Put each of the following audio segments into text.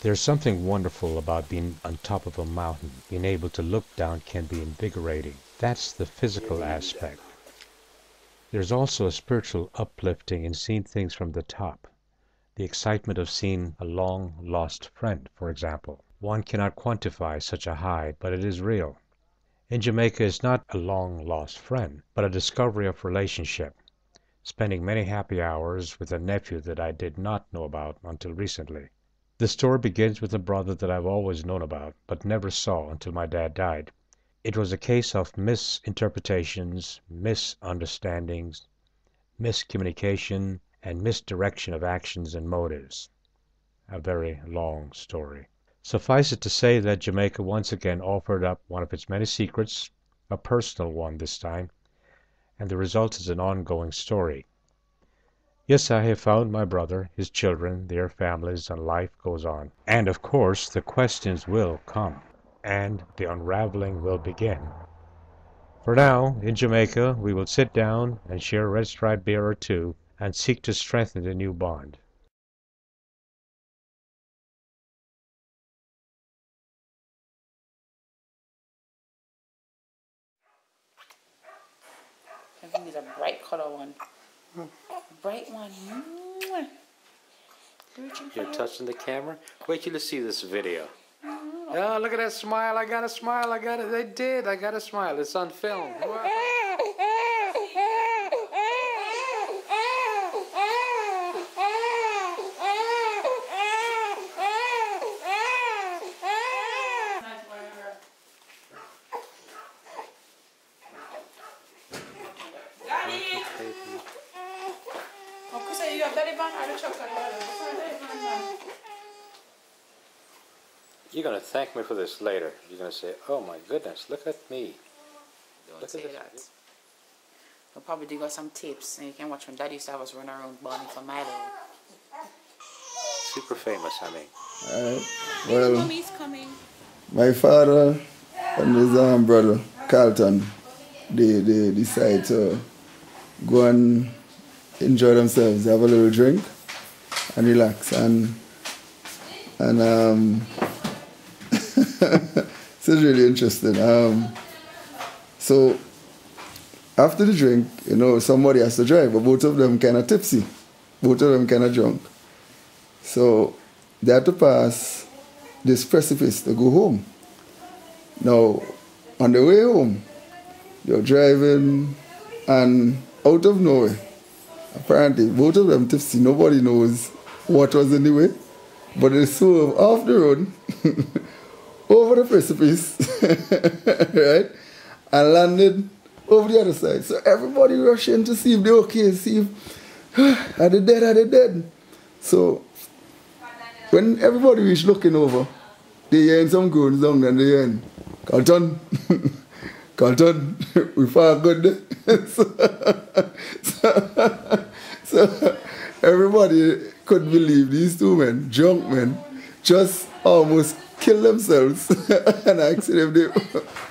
There's something wonderful about being on top of a mountain. Being able to look down can be invigorating. That's the physical aspect. There's also a spiritual uplifting in seeing things from the top. The excitement of seeing a long-lost friend, for example. One cannot quantify such a high, but it is real. In Jamaica it's not a long-lost friend, but a discovery of relationship. Spending many happy hours with a nephew that I did not know about until recently. The story begins with a brother that I've always known about, but never saw until my dad died. It was a case of misinterpretations, misunderstandings, miscommunication, and misdirection of actions and motives. A very long story. Suffice it to say that Jamaica once again offered up one of its many secrets, a personal one this time, and the result is an ongoing story. Yes, I have found my brother, his children, their families, and life goes on. And of course the questions will come, and the unraveling will begin. For now, in Jamaica, we will sit down and share a red stripe beer or two, and seek to strengthen the new bond. I think it's a bright color one. Bright one. You're touching the camera? Wait till you see this video. Oh, look at that smile. I got a smile. I got it. They did. I got a smile. It's on film. Wow. You're going to thank me for this later. You're going to say, oh my goodness, look at me. Don't say that. We'll probably dig out some tapes and you can watch when Daddy used to have us run around burning for Milo. Super famous, I mean. Well, Mommy's coming. my father and his brother, Carlton, they decide to go and enjoy themselves, have a little drink and relax. And this is really interesting. So after the drink, you know, somebody has to drive, but both of them kind of tipsy, both of them kind of drunk. So they had to pass this precipice to go home. Now, on the way home, they're driving, and out of nowhere, apparently both of them tipsy, nobody knows what was in the way, but they swerve off the road over the precipice, right, and landed over the other side. So everybody rushed in to see if they're okay, see if, are they dead, are they dead? So when everybody reached looking over, they hearing some groans down and they hearing, Carlton, Carlton, we far good. so everybody couldn't believe these two men, drunk men, just almost kill themselves and ask if they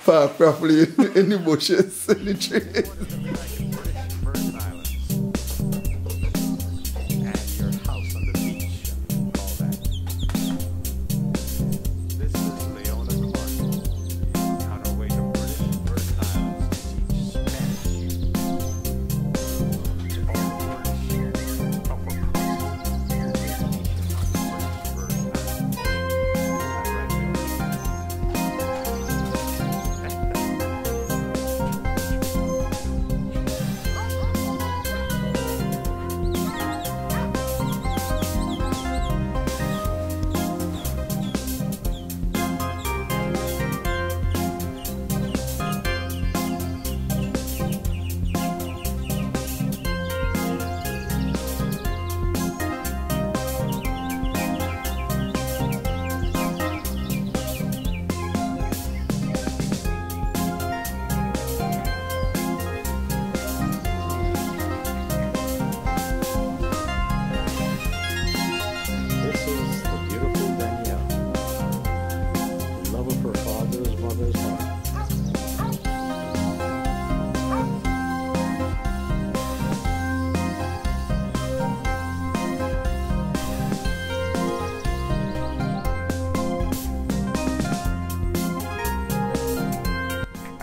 park properly in the bushes, in the trees.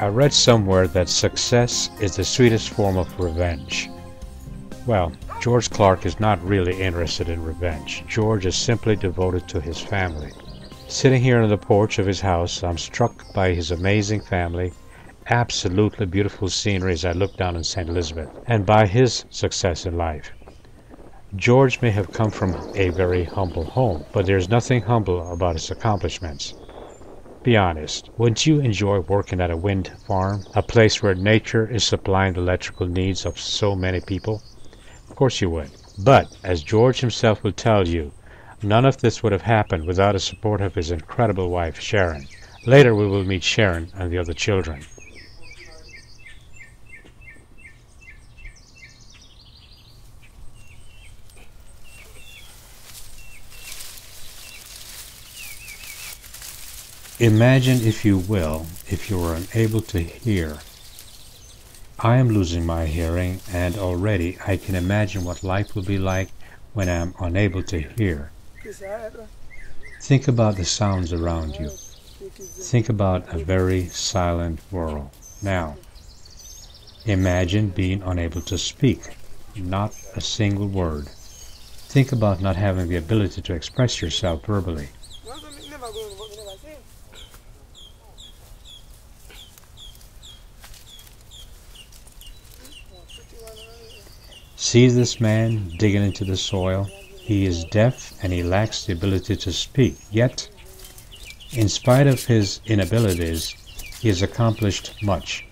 I read somewhere that success is the sweetest form of revenge. Well, George Clark is not really interested in revenge. George is simply devoted to his family. Sitting here on the porch of his house, I'm struck by his amazing family, absolutely beautiful scenery as I look down on St. Elizabeth, and by his success in life. George may have come from a very humble home, but there's nothing humble about his accomplishments. Be honest, wouldn't you enjoy working at a wind farm, a place where nature is supplying the electrical needs of so many people? Of course you would. But, as George himself will tell you, none of this would have happened without the support of his incredible wife, Sharon. Later we will meet Sharon and the other children. Imagine, if you will, if you were unable to hear. I am losing my hearing, and already I can imagine what life will be like when I am unable to hear. Think about the sounds around you. Think about a very silent world. Now, imagine being unable to speak, not a single word. Think about not having the ability to express yourself verbally. See this man digging into the soil? He is deaf and he lacks the ability to speak. Yet, in spite of his inabilities, he has accomplished much.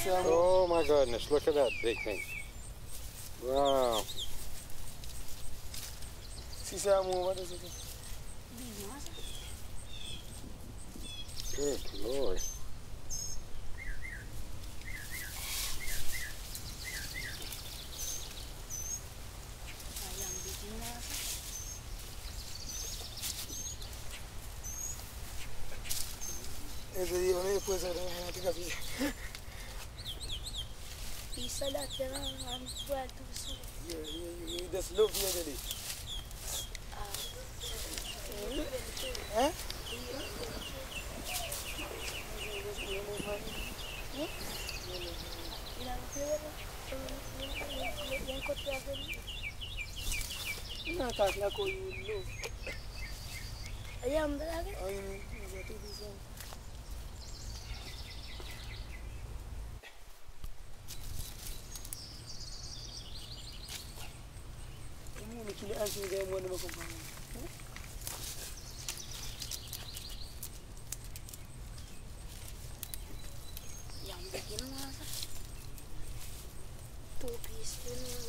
Oh my goodness, look at that big thing. Wow. Good Lord.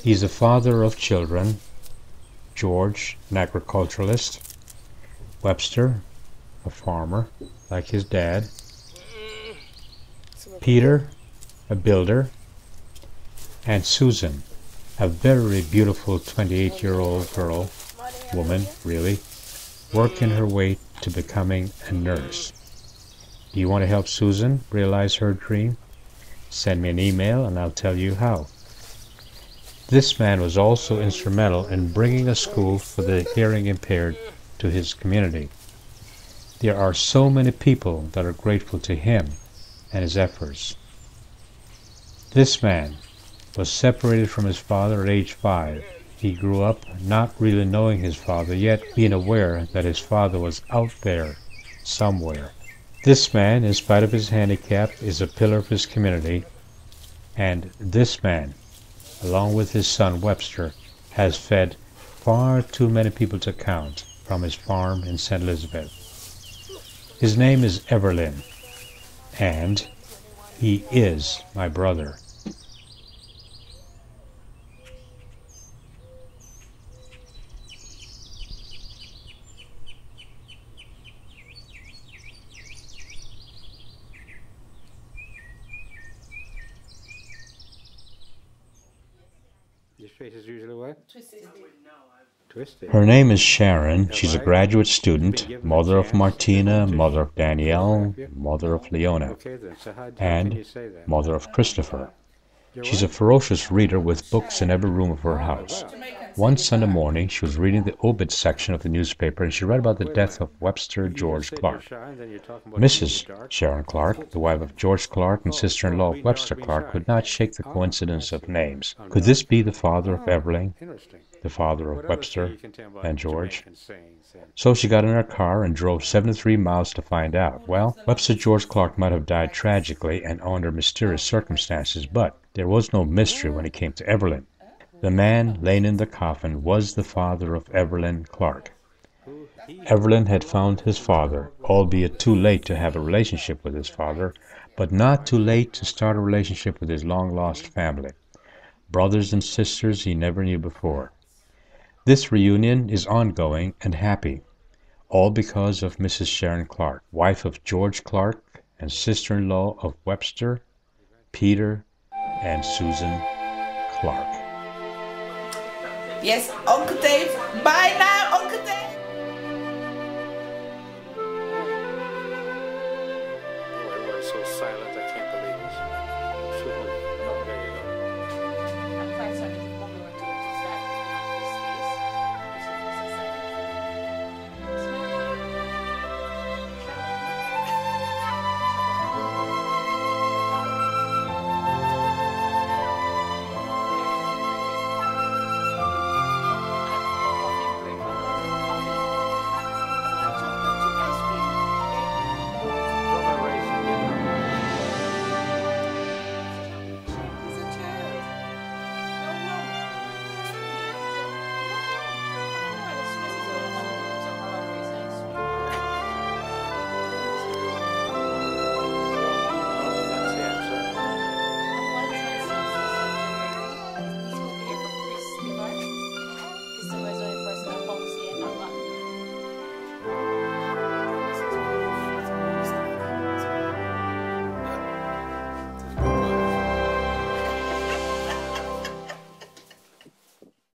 He's a father of children. George, an agriculturalist. Webster, a farmer, like his dad. Peter, a builder. And Susan, a very beautiful 28-year-old girl, woman, really, working her way to becoming a nurse. Do you want to help Susan realize her dream? Send me an email and I'll tell you how. This man was also instrumental in bringing a school for the hearing impaired to his community. There are so many people that are grateful to him and his efforts. This man was separated from his father at age 5. He grew up not really knowing his father, yet being aware that his father was out there somewhere. This man, in spite of his handicap, is a pillar of his community, and this man along with his son Webster, has fed far too many people to count from his farm in St. Elizabeth. His name is Everlyn, and he is my brother. Your face is usually what? Twisted. Her name is Sharon. She's a graduate student, mother of Martina, mother of Danielle, mother of Leona, Okay then, so how can and you say that? mother of Christopher. She's a ferocious reader with books in every room of her house. One Sunday morning, she was reading the obit section of the newspaper, and she read about the death of Webster George Clark. Mrs. Sharon Clark, the wife of George Clark and sister-in-law of Webster Clark, could not shake the coincidence of names. Could this be the father of Everlyn, the father of Webster and George? So she got in her car and drove 73 miles to find out. Well, Webster George Clark might have died tragically and under mysterious circumstances, but there was no mystery when it came to Everlyn. The man laying in the coffin was the father of Everlyn Clark. Everlyn had found his father, albeit too late to have a relationship with his father, but not too late to start a relationship with his long-lost family. Brothers and sisters he never knew before. This reunion is ongoing and happy, all because of Mrs. Sharon Clark, wife of George Clark and sister-in-law of Webster, Peter, and Susan Clark. Yes, Uncle Dave. Bye now, Uncle Dave. Oh, everyone's so silent.